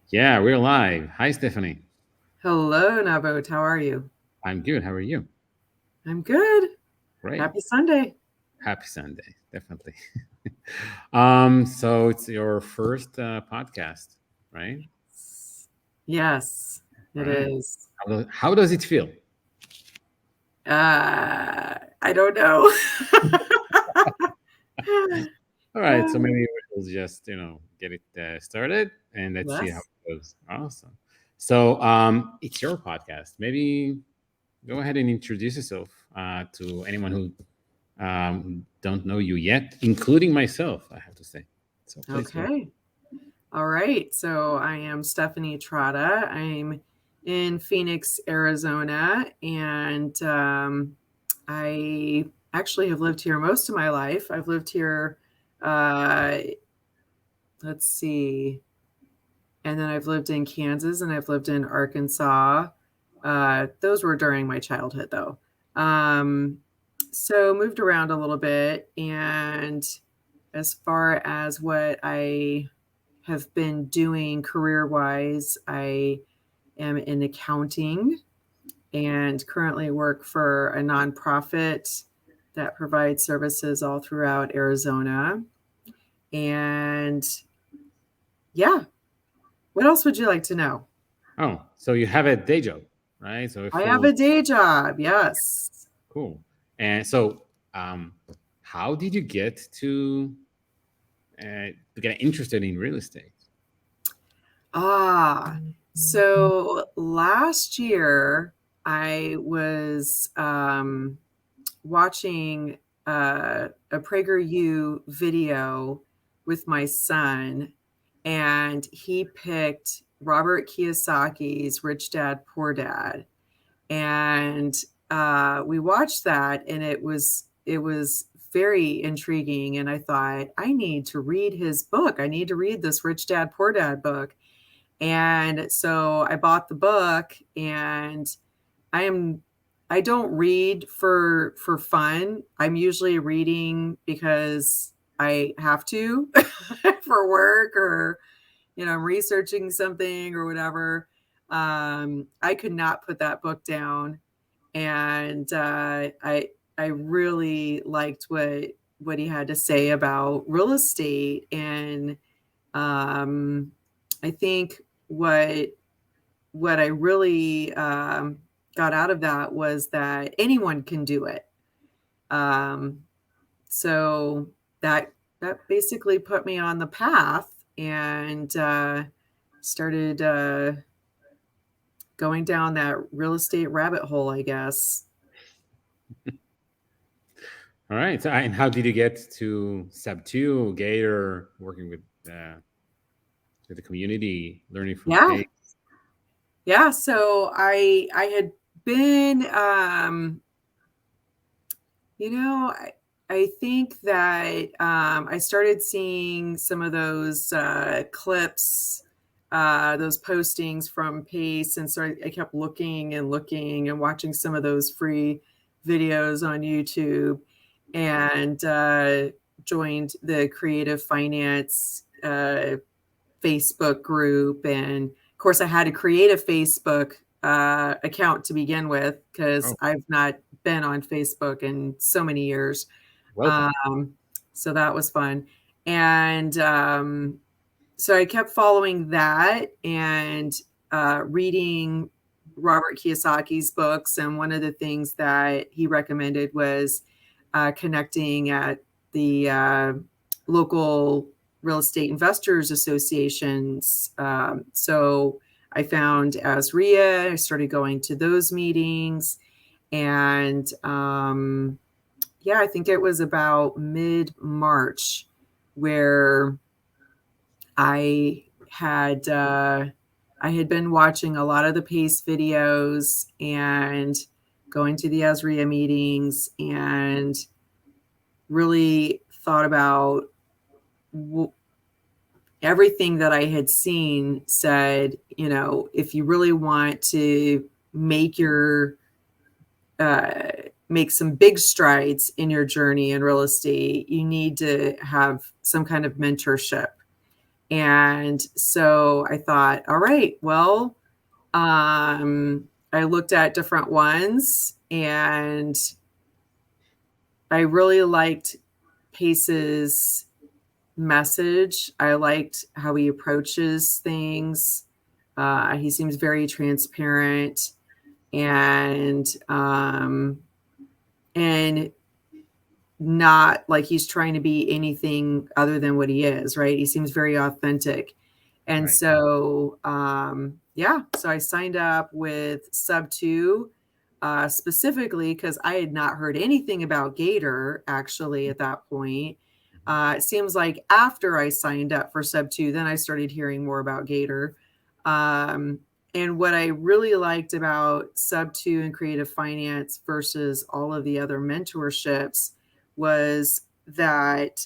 Yeah, we're live. Hi, Stephanie. Hello, Navot. How are you? I'm good. How are you? I'm good. Great. Happy Sunday. Happy Sunday. Definitely. So it's your first podcast, right? Yes, All it right. is. How does it feel? I don't know. All right. So maybe we'll just get it started and let's see how Yes. it goes. Awesome. So it's your podcast. Maybe go ahead and introduce yourself to anyone who don't know you yet, including myself. I have to say. So please go ahead. Okay. All right. So I am Stephanie Trotta. I'm in Phoenix, Arizona, and I actually have lived here most of my life. I've lived here, uh, let's see, and then I've lived in Kansas and I've lived in Arkansas. Those were during my childhood, though. Um, so moved around a little bit, and as far as what I have been doing career wise, I am in accounting and currently work for a nonprofit that provides services all throughout Arizona. And yeah, what else would you like to know? Oh, so you have a day job, right? So a I have full a day job. Yes. cool. And so, how did you get interested in real estate? Ah, so last year I was watching a PragerU video with my son, and he picked Robert Kiyosaki's Rich Dad Poor Dad, and we watched that, and it was very intriguing. And I thought, I need to read his book. I need to read this Rich Dad Poor Dad book. And so I bought the book, and I am I don't read for fun. I'm usually reading because I have to for work, or I'm researching something or whatever. I could not put that book down, and I really liked what he had to say about real estate. And um, I think what I really got out of that was that anyone can do it. Um, so that basically put me on the path, and started going down that real estate rabbit hole, I guess. All right. So, and how did you get to Sub Two, Gator, working with the community, learning from Yeah, Pay? yeah. So I had been, I think that I started seeing some of those clips, those postings from Pace, and so I kept looking and looking and watching some of those free videos on YouTube, and joined the Creative Finance Facebook group. And of course, I had to create a Facebook account to begin with, because Oh, I've not been on Facebook in so many years. welcome. Um, so that was fun. And so I kept following that, and reading Robert Kiyosaki's books. And one of the things that he recommended was connecting at the local real estate investors associations. So I found ASRIA. I started going to those meetings, and yeah, I think it was about mid March where I had I had been watching a lot of the PACE videos and going to the ASRIA meetings, and really thought about everything that I had seen. Said, if you really want to make your uh, make some big strides in your journey in real estate, you need to have some kind of mentorship. And so I thought, all right, well, I looked at different ones and I really liked Pace's message. I liked how he approaches things. He seems very transparent and not like he's trying to be anything other than what he is, right? He seems very authentic. And Right. so, yeah, so I signed up with Sub 2 specifically because I had not heard anything about Gator actually at that point. It seems like after I signed up for Sub 2, then I started hearing more about Gator. Um, and what I really liked about Sub 2 and Creative Finance versus all of the other mentorships was that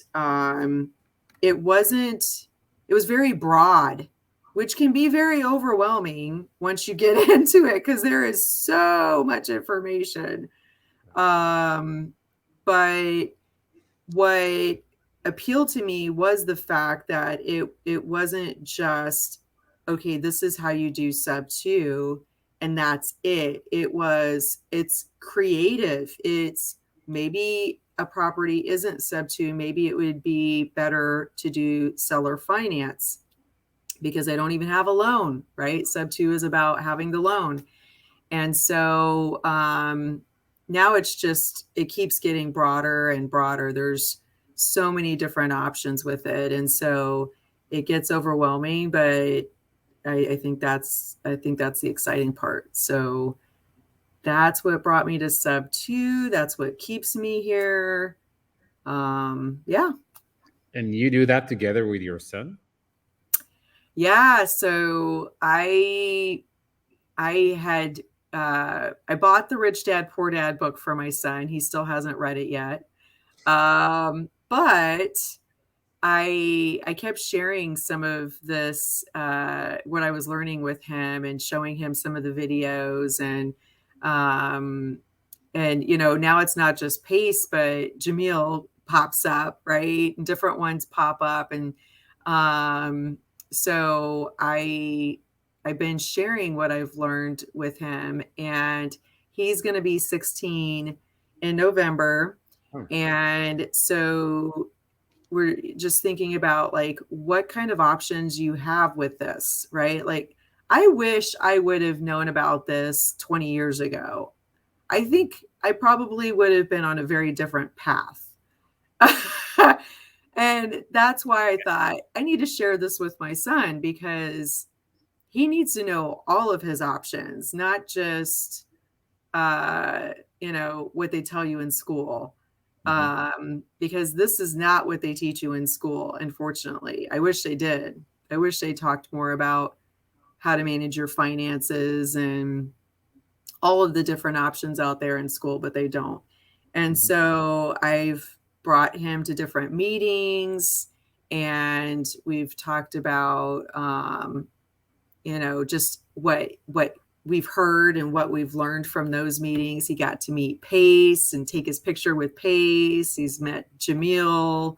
it wasn't, it was very broad, which can be very overwhelming once you get into it because there is so much information. But what appealed to me was the fact that it wasn't just, okay, this is how you do Sub 2 and that's it. It's creative. It's maybe a property isn't Sub 2, maybe it would be better to do seller finance because I don't even have a loan, right? Sub 2 is about having the loan. And so now it's just, it keeps getting broader and broader. There's so many different options with it. And so it gets overwhelming, but I think that's the exciting part. So that's what brought me to Sub 2. That's what keeps me here. Yeah. And you do that together with your son? Yeah. So I had I bought the Rich Dad Poor Dad book for my son. He still hasn't read it yet. But I kept sharing some of this what I was learning with him and showing him some of the videos um and you know, now it's not just Pace, but Jamil pops up, right? And different ones pop up and um so I've been sharing what I've learned with him, and he's going to be 16 in November. Oh, And so we're just thinking about like what kind of options you have with this, right? Like, I wish I would have known about this 20 years ago. I think I probably would have been on a very different path. And that's why I thought I need to share this with my son because he needs to know all of his options, not just uh, you know, what they tell you in school. mhm. Because this is not what they teach you in school, unfortunately. I wish they did. I wish they talked more about how to manage your finances and all of the different options out there in school, but they don't. And Mhm. so I've brought him to different meetings and we've talked about you know, just what we've heard and what we've learned from those meetings. He got to meet Pace and take his picture with Pace. He's met Jamil.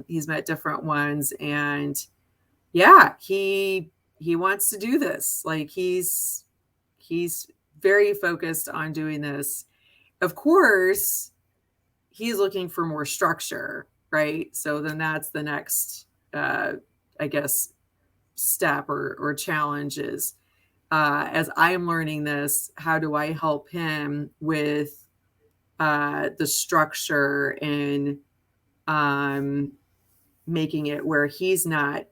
He's met different ones, and yeah, he wants to do this. Like he's very focused on doing this. Of course, he's looking for more structure, right? So then that's the next, I guess, step or challenges as I'm learning this, how do I help him with the structure and um, making it where he's not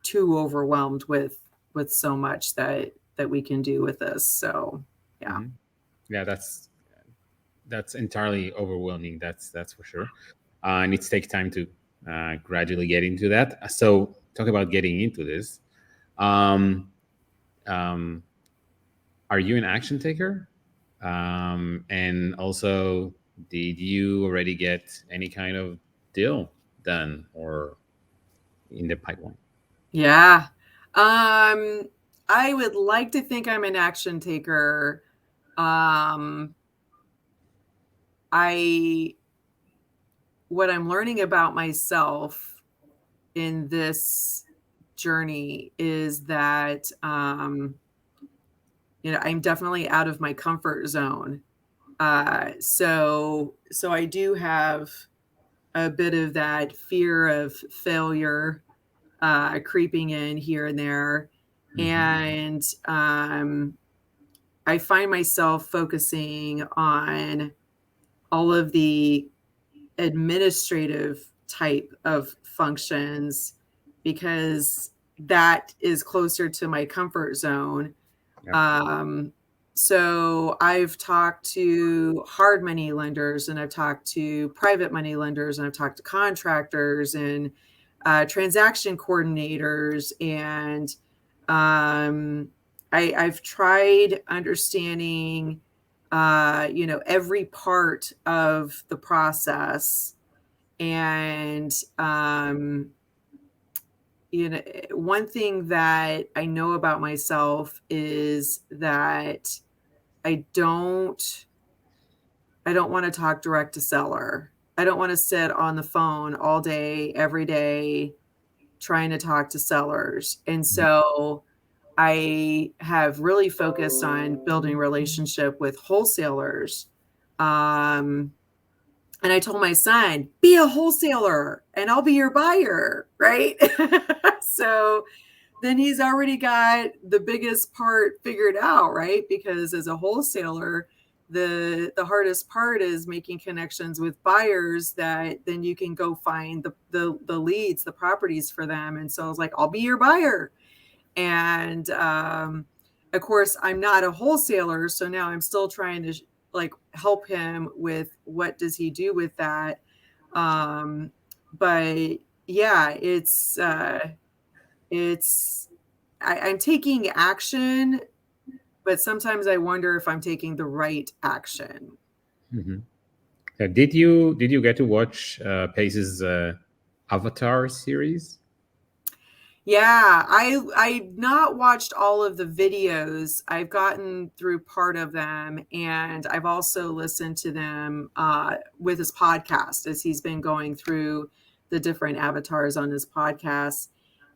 too overwhelmed with so much that we can do with this. So yeah. Mhm. Yeah, that's entirely overwhelming. That's for sure. And it takes time to gradually get into that. So, talk about getting into this. Um, um, are you an action taker? And also, did you already get any kind of deal done or in the pipeline? Yeah. I would like to think I'm an action taker. Um, I what I'm learning about myself in this journey is that, I'm definitely out of my comfort zone. So I do have a bit of that fear of failure creeping in here and there. Mhm. And I find myself focusing on all of the administrative type of functions because that is closer to my comfort zone. Yeah. Um, so I've talked to hard money lenders, and I've talked to private money lenders, and I've talked to contractors and transaction coordinators, and I've tried understanding, every part of the process. And one thing that I know about myself is that I don't I don't want to talk direct to seller. I don't want to sit on the phone all day, every day, trying to talk to sellers. And Mhm. so I have really focused on building relationship with wholesalers. Um, and I told my son, be a wholesaler and I'll be your buyer, right? So then he's already got the biggest part figured out, right? Because as a wholesaler, the hardest part is making connections with buyers that then you can go find the leads, the properties for them. And so I was like, I'll be your buyer. And of course, I'm not a wholesaler, so now I'm still trying to like help him with what does he do with that. Um, but yeah, it's I'm taking action, but sometimes I wonder if I'm taking the right action. Mhm. Did you get to watch Pace's Avatar series? Yeah, I've not watched all of the videos. I've gotten through part of them, and I've also listened to them with his podcast as he's been going through the different avatars on his podcast.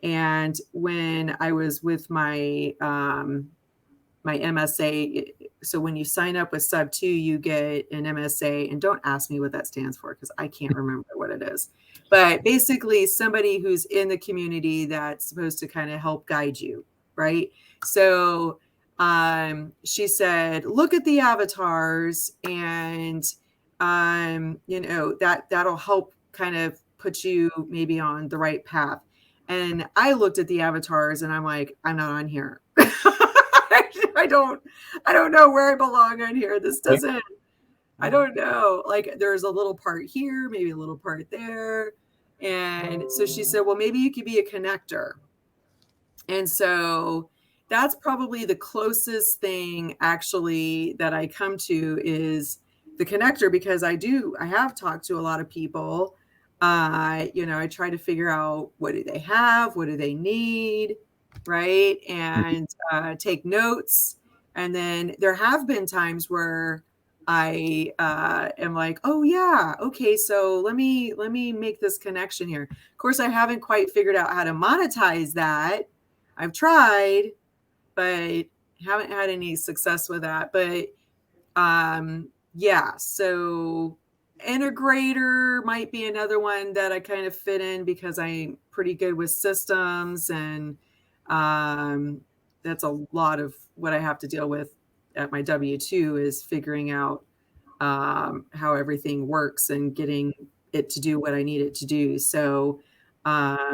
And when I was with my MSA. So when you sign up with Sub 2, you get an MSA. And don't ask me what that stands for because I can't remember what it is. But basically, somebody who's in the community that's supposed to kind of help guide you, right? So she said, look at the avatars, and that'll help kind of put you maybe on the right path. And I looked at the avatars and I'm like, I'm not on here. I don't I don't know where I belong on here. This Yeah. doesn't I don't know. Like there's a little part here, maybe a little part there. And so she said, well, maybe you could be a connector. And so that's probably the closest thing actually that I come to is the connector because I have talked to a lot of people. I try to figure out what do they have, what do they need, right? And take notes. And then there have been times where I am like, oh yeah, okay, so let me make this connection here. Of course, I haven't quite figured out how to monetize that. I've tried, but haven't had any success with that. But yeah, so integrator might be another one that I kind of fit in because I'm pretty good with systems, and that's a lot of what I have to deal with at my W-2 is figuring out how everything works and getting it to do what I need it to do. So I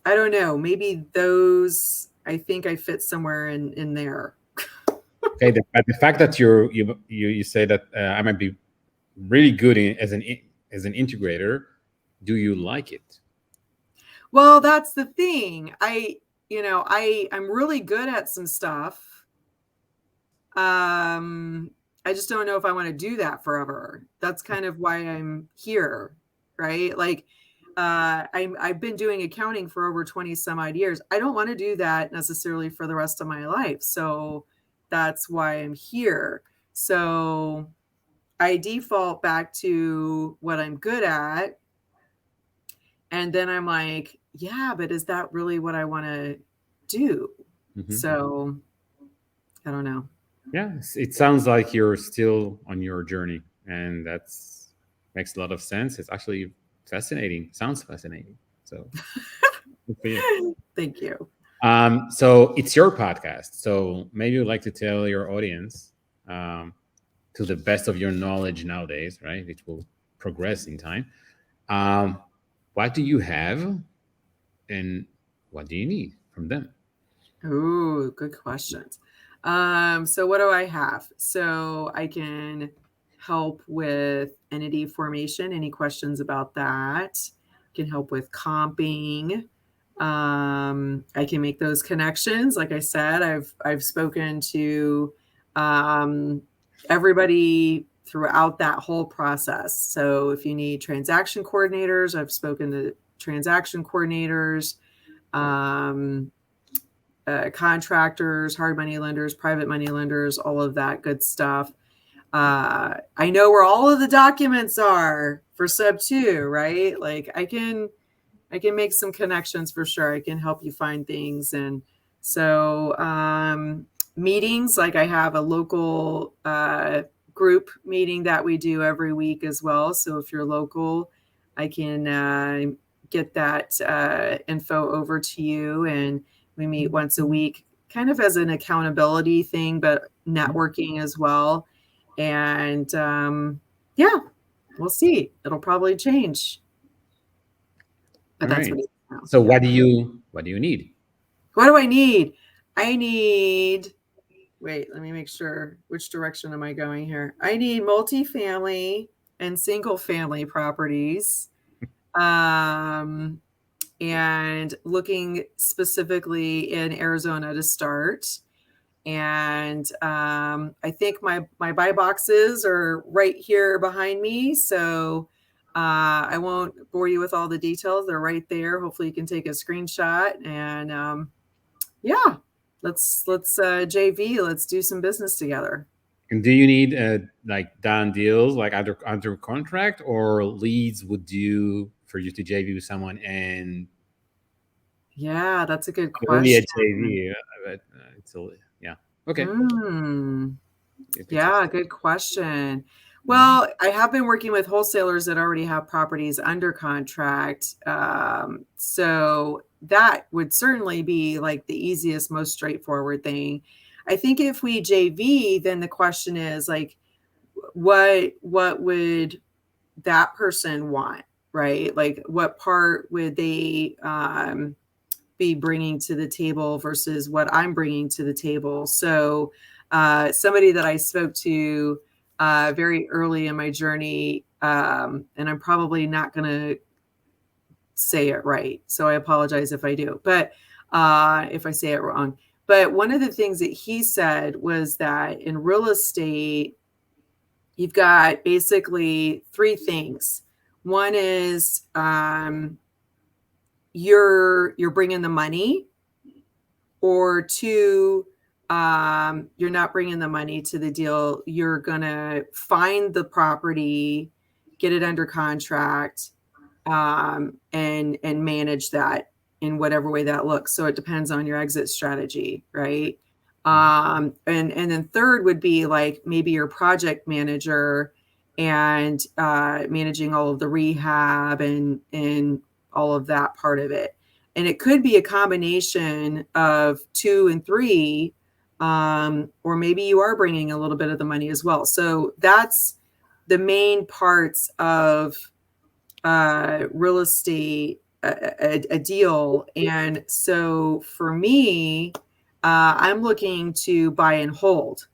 don't know. Maybe those. I think I fit somewhere in there. Okay, the fact that you say that I might be really good as an integrator, do you like it? Well, that's the thing. I'm really good at some stuff. I just don't know if I want to do that forever. That's kind of why I'm here, right? Like, I've been doing accounting for over 20 some odd years. I don't want to do that necessarily for the rest of my life. So that's why I'm here. So I default back to what I'm good at. And then I'm like, yeah, but is that really what I want to do? Hmm. So I don't know. Yeah, it sounds like you're still on your journey, and that's makes a lot of sense. It's actually fascinating. Sounds fascinating. So good for you. Thank you. So it's your podcast. So maybe you'd like to tell your audience, um, to the best of your knowledge nowadays, right? It will progress in time. Um, what do you have, and what do you need from them? Ooh, good questions. So what do I have? So I can help with entity formation. Any questions about that? Can help with comping. I can make those connections. Like I said, I've spoken to um, everybody throughout that whole process. So if you need transaction coordinators, I've spoken to transaction coordinators. Um, Contractors, hard money lenders, private money lenders, all of that good stuff. I know where all of the documents are for sub two, right? Like I can make some connections for sure. I can help you find things. And so meetings, like I have a local group meeting that we do every week as well. So if you're local, I can get that info over to you. And we meet once a week, kind of as an accountability thing, but networking as well. And yeah, we'll see. It'll probably change, All but that's right. what it is now. So Yeah. what do you need? What do I need? I need, wait, let me make sure. Which direction am I going here? I need multifamily and single family properties. Um, and looking specifically in Arizona to start. And I think my buy boxes are right here behind me. So I won't bore you with all the details. They're right there. Hopefully you can take a screenshot. And yeah, let's JV. Let's do some business together. And do you need like done deals, like under contract, or leads would do for you to JV with someone and Yeah, that's a good only a question. JV? But it's a, yeah. Okay. Mm. If it's a, Yeah, good question. Mhm. Well, I have been working with wholesalers that already have properties under contract. So that would certainly be like the easiest, most straightforward thing. I think if we JV, then the question is like, what would that person want, right? Like, what part would they be bringing to the table versus what I'm bringing to the table. So, somebody that I spoke to very early in my journey, and I'm probably not going to say it right. So I apologize if I do, but if I say it wrong. But one of the things that he said was that in real estate, you've got basically three things. One is you're bringing the money, or two, you're not bringing the money to the deal. You're going to find the property, get it under contract, and manage that in whatever way that looks. So it depends on your exit strategy, right? And then third would be like maybe your project manager and managing all of the rehab and all of that part of it. And it could be a combination of two and three, or maybe you are bringing a little bit of the money as well. So that's the main parts of real estate, a deal. And so for me, I'm looking to buy and hold.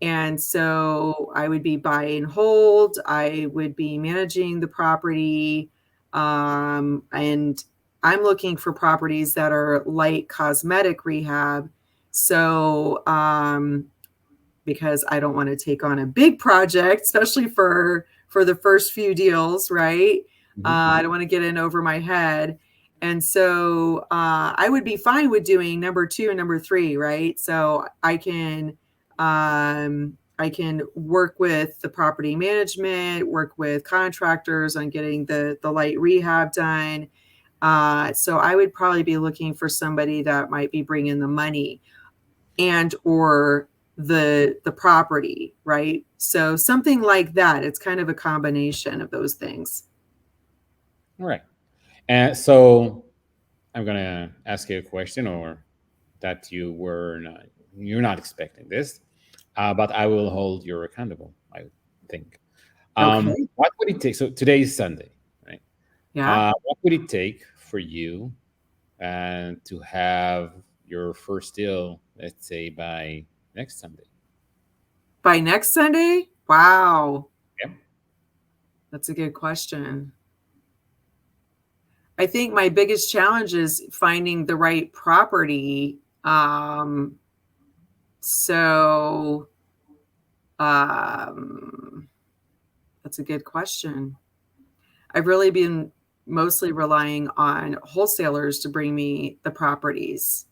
And so I would be buy and hold. I would be managing the property. And I'm looking for properties that are light cosmetic rehab. So, because I don't want to take on a big project, especially for the first few deals, right? Mhm. I don't want to get in over my head. And so I would be fine with doing number two and number three, right? So I can work with the property management, work with contractors on getting the light rehab done. So I would probably be looking for somebody that might be bringing the money and or the property, right? So something like that. It's kind of a combination of those things. All right. And so I'm gonna ask you a question, or that you're not expecting this, but I will hold you accountable, I think. Okay. What would it take? So today is Sunday, right? Yeah. What would it take for you to have your first deal, let's say by next Sunday? By next Sunday? Wow. Yeah. That's a good question. I think my biggest challenge is finding the right property. So um, that's a good question. I've really been mostly relying on wholesalers to bring me the properties.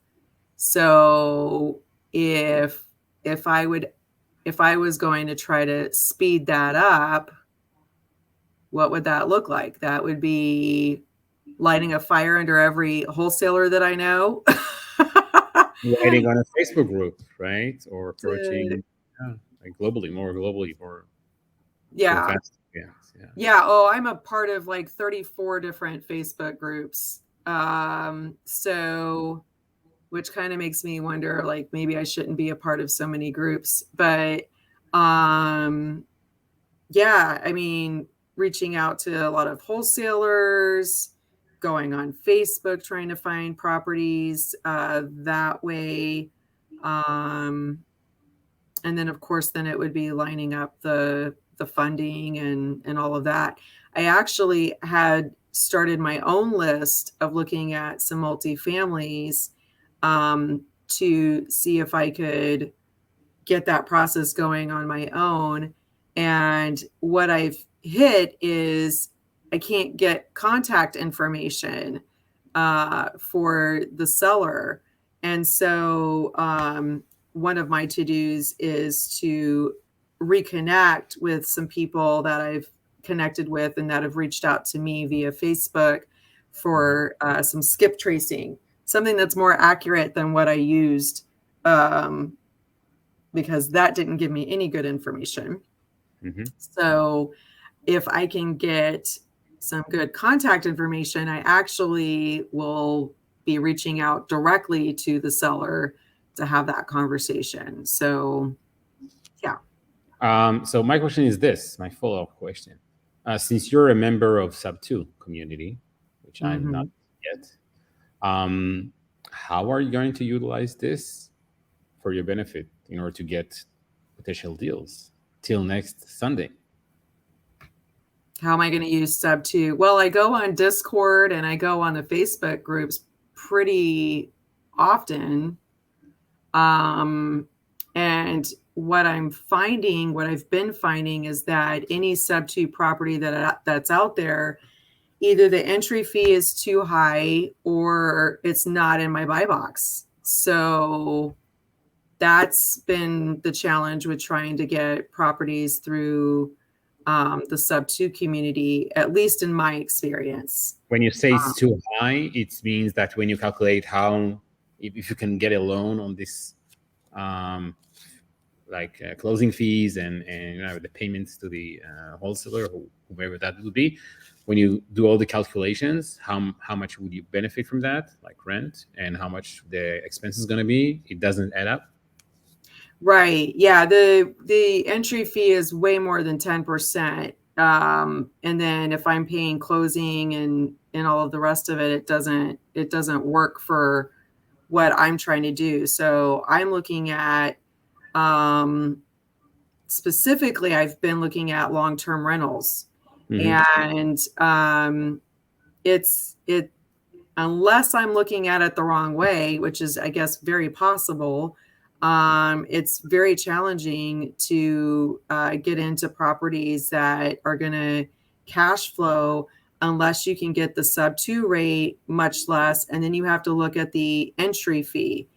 So if if I would if I was going to try to speed that up, what would that look like? That would be lighting a fire under every wholesaler that I know. Writing on a Facebook group, right? Or To- approaching, like globally, more globally, or go yeah. fast. Yes, yeah. Yeah. Oh, I'm a part of like 34 different Facebook groups. So which kind of makes me wonder, like, maybe I shouldn't be a part of so many groups. But um, yeah, I mean, reaching out to a lot of wholesalers, going on Facebook, trying to find properties that way. Um, and then of course then it would be lining up the funding and all of that. I actually had started my own list of looking at some multifamilies to see if I could get that process going on my own. And what I've hit is I can't get contact information for the seller. And so one of my to-dos is to reconnect with some people that I've connected with and that have reached out to me via Facebook for some skip tracing, something that's more accurate than what I used, because that didn't give me any good information. Hmm. So if I can get some good contact information, I actually will be reaching out directly to the seller to have that conversation. So, yeah. So my question is this, my follow-up question. Since you're a member of Sub 2 community, which I'm not Hmm. yet, um, how are you going to utilize this for your benefit in order to get potential deals till next Sunday? How am I going to use Sub 2? Well, I go on Discord and I go on the Facebook groups pretty often. Um, and what I've been finding is that any Sub 2 property that's out there, either the entry fee is too high or it's not in my buy box. So that's been the challenge with trying to get properties through the Sub 2 community, at least in my experience. When you say Um, it's too high, it means that when you calculate how, if you can get a loan on this, um, like closing fees and the payments to the wholesaler, whoever that would be, when you do all the calculations, how much would you benefit from that, like rent, and how much the expense is going to be? It doesn't add up. Right. Yeah. The entry fee is way more than 10%. And then if I'm paying closing and all of the rest of it, it doesn't work for what I'm trying to do. So I'm looking at um specifically I've been looking at long-term rentals. Hmm. And it unless I'm looking at it the wrong way, which is, I guess, very possible, it's very challenging to get into properties that are going to cash flow unless you can get the Sub 2 rate much less. And then you have to look at the entry fee.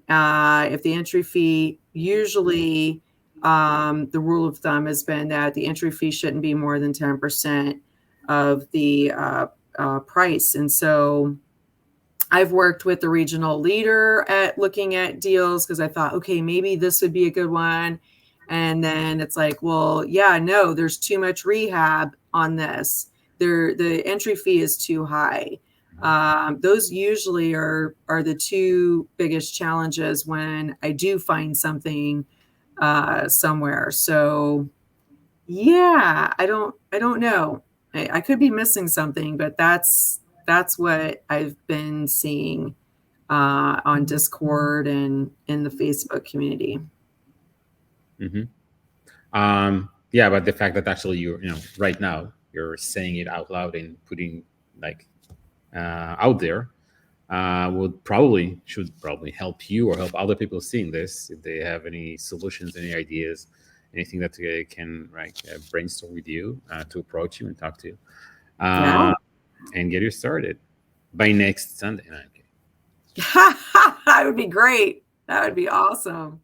If the entry fee, usually the rule of thumb has been that the entry fee shouldn't be more than 10% of the price. And so I've worked with the regional leader at looking at deals because I thought, okay, maybe this would be a good one. And then it's like, well, yeah, no, there's too much rehab on this. The entry fee is too high. Those usually are the two biggest challenges when I do find something somewhere. So yeah, I don't know. I could be missing something, but that's what I've been seeing on Discord and in the Facebook community. Hmm. Yeah, but the fact that actually right now you're saying it out loud and putting like out there should probably help you or help other people seeing this if they have any solutions, any ideas, anything that they can brainstorm with you to approach you and talk to you Yeah. uh, and get you started by next Sunday. No, okay. That would be great. That would be awesome.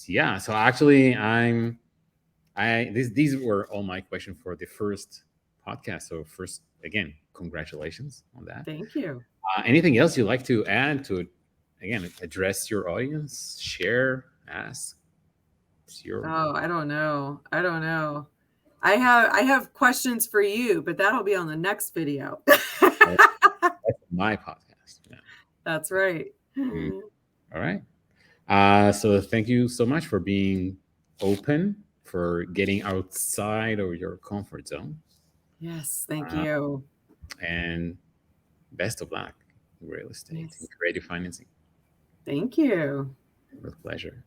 Yeah. So actually, these were all my questions for the first podcast. So first, again, congratulations on that. Thank you. Anything else you'd like to add to, again, address your audience, share, ask? It's your Oh, I don't know. I don't know. I have questions for you, but that'll be on the next video. that's my podcast. Yeah. That's right. Mm. All right. So thank you so much for being open, for getting outside of your comfort zone, Yes, thank uh, you. and best of luck in real estate and Yes. creative financing. Thank you. With pleasure.